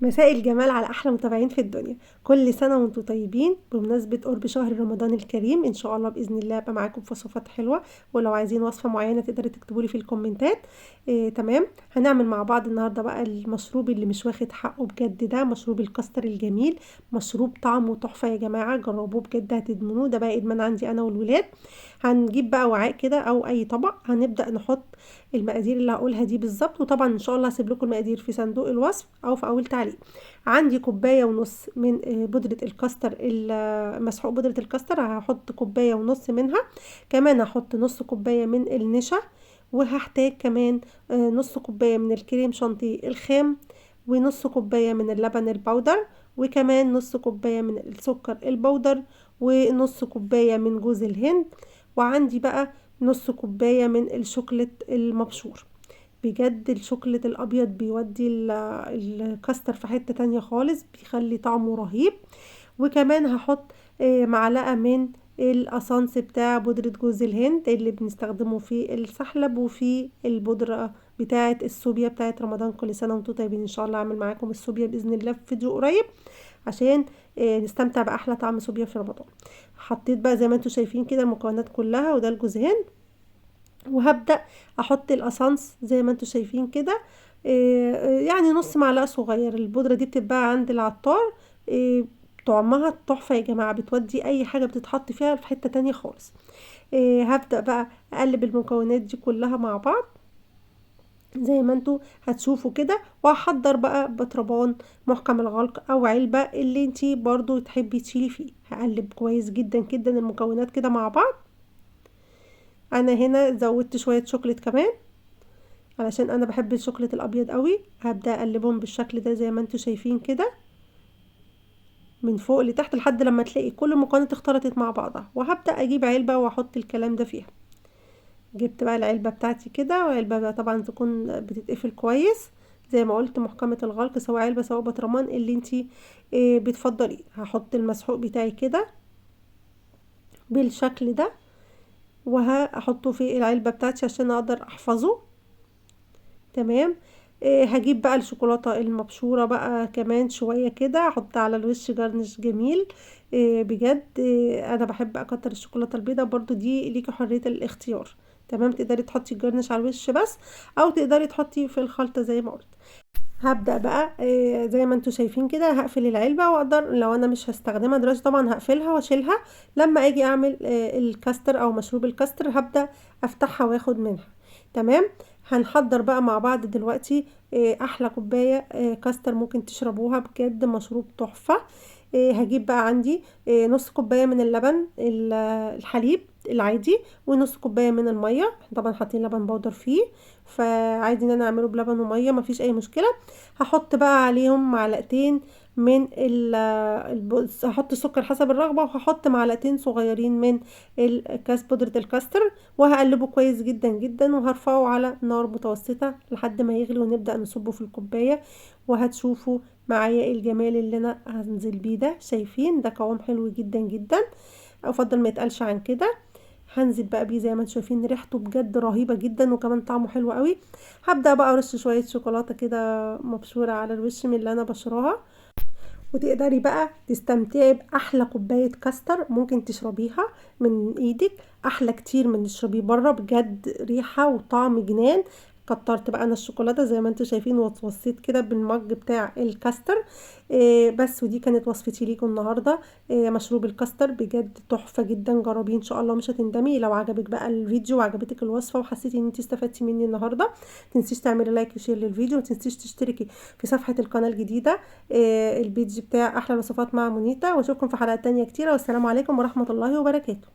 مساء الجمال على احلى متابعين في الدنيا. كل سنه وانتم طيبين بمناسبه قرب شهر رمضان الكريم. ان شاء الله باذن الله ابقى معاكم في وصفات حلوه، ولو عايزين وصفه معينه تقدروا تكتبوا لي في الكومنتات. تمام. هنعمل مع بعض النهارده بقى المشروب اللي مش واخد حقه بجد، ده مشروب الكاستر الجميل. مشروب طعمه تحفه يا جماعه، جربوه بجد هتدمنوه، ده بقى ادمان عندي انا والولاد. هنجيب بقى وعاء كده او اي طبق، هنبدا نحط المقادير اللي هقولها دي بالظبط، وطبعا ان شاء الله هسيب لكم المقادير في صندوق الوصف او في اول تعليق. عندي كوبايه ونص من بودره الكاستر، مسحوق بودره الكاستر، هحط كوبايه ونص منها. كمان هحط نص كوبايه من النشا، وهحتاج كمان نص كوبايه من الكريم شانتيه الخام، ونص كوبايه من اللبن البودر، وكمان نص كوبايه من السكر البودر، ونص كوبايه من جوز الهند، وعندي بقى نص كوبايه من الشوكولات المبشور. بجد الشوكولات الابيض بيودي الكاستر في حتة تانية خالص، بيخلي طعمه رهيب. وكمان هحط معلقة من الاسانس بتاع بودرة جوز الهند اللي بنستخدمه في السحلب وفي البودرة بتاعة السوبيا بتاعة رمضان. كل سنة وانتم طيبين. ان شاء الله اعمل معاكم السوبيا باذن الله في فيديو قريب، عشان نستمتع باحلى طعم سوبيا في رمضان. حطيت بقى زي ما انتم شايفين كده المكونات كلها، وده الجوز هند. وهبدأ احط الاسانس زي ما انتم شايفين كده، يعني نص معلقة صغير. البودرة دي بتتباع عند العطار. إيه، طعمها تحفة يا جماعة، بتودي اي حاجة بتتحط فيها في حتة تانية خالص. هبدأ بقى اقلب المكونات دي كلها مع بعض زي ما انتوا هتشوفوا كده، وهحضر بقى بطربان محكم الغلق او علبة اللي انتي برضو تحبي تشيلي فيه. هقلب كويس جدا جدا المكونات كده مع بعض. انا هنا زودت شوية شوكولات كمان علشان انا بحب الشوكولات الابيض قوي. هبدا اقلبهم بالشكل ده زي ما انتم شايفين كده، من فوق لتحت لحد لما تلاقي كل المكونات اختلطت مع بعضها. وهبدا اجيب علبه واحط الكلام ده فيها. جبت بقى العلبه بتاعتي كده، وعلبه بقى طبعا تكون بتتقفل كويس زي ما قلت، محكمه الغلق، سواء علبه سواء بطرمان اللي انتي بتفضليه. هحط المسحوق بتاعي كده بالشكل ده، وهحطه في العلبه بتاعتي عشان اقدر احفظه. تمام. هجيب بقى الشوكولاته المبشوره بقى كمان شويه كده، احط على الوش جرنش جميل. بجد انا بحب اكتر الشوكولاته البيضاء، برضو دي ليكي حريه الاختيار. تمام، تقدري تحطي الجرنش على الوش بس، او تقدري تحطي في الخلطه زي ما قلت. هبدأ بقى زي ما انتوا شايفين كده، هقفل العلبة، واقدر لو انا مش هستخدمها دلوقتي طبعا هقفلها واشيلها. لما اجي اعمل الكاستر او مشروب الكاستر، هبدأ افتحها واخد منها. تمام. هنحضر بقى مع بعض دلوقتي احلى كوباية كاستر ممكن تشربوها، بجد مشروب تحفة. هجيب بقى عندي نص كوباية من اللبن الحليب العادي، ونص كوباية من المية. طبعا حاطين لبن بودر فيه، فعادي ان انا اعمله بلبن ومية، مفيش اي مشكلة. هحط بقى عليهم معلقتين من هحط السكر حسب الرغبة، وهحط معلقتين صغيرين من بودرة الكاستر، وهقلبه كويس جدا جدا، وهرفعه على نار متوسطة لحد ما يغلي، ونبدأ نصبه في الكوباية. وهتشوفوا معايا الجمال اللي انا هنزل بيه ده. شايفين ده قوام حلو جدا جدا، افضل ما يتقلش عن كده. هنزل بقى بيه زي ما انتم شايفين، ريحته بجد رهيبه جدا، وكمان طعمه حلو قوي. هبدا بقى ارش شويه شوكولاته كده مبشوره على الوش من اللي انا بشراها، وتقدري بقى تستمتعي باحلى كوبايه كاستر ممكن تشربيها من ايدك. احلى كتير من تشربيه بره، بجد ريحه وطعم جنان. كترت بقى انا الشوكولاته زي ما انتم شايفين، ووصيت كده بالمج بتاع الكاستر. بس ودي كانت وصفتي ليكم النهارده. مشروب الكاستر بجد تحفه جدا، جربيه ان شاء الله مش هتندمي. لو عجبك بقى الفيديو وعجبتك الوصفه وحسيتي ان انت استفدتي مني النهارده، تنسيش تعملي لايك وشير للفيديو، وتنسيش تشتركي في صفحه القناه الجديده البيج بتاع احلى وصفات مع مونيتا. واشوفكم في حلقات تانية كتيرة، والسلام عليكم ورحمة الله وبركاته.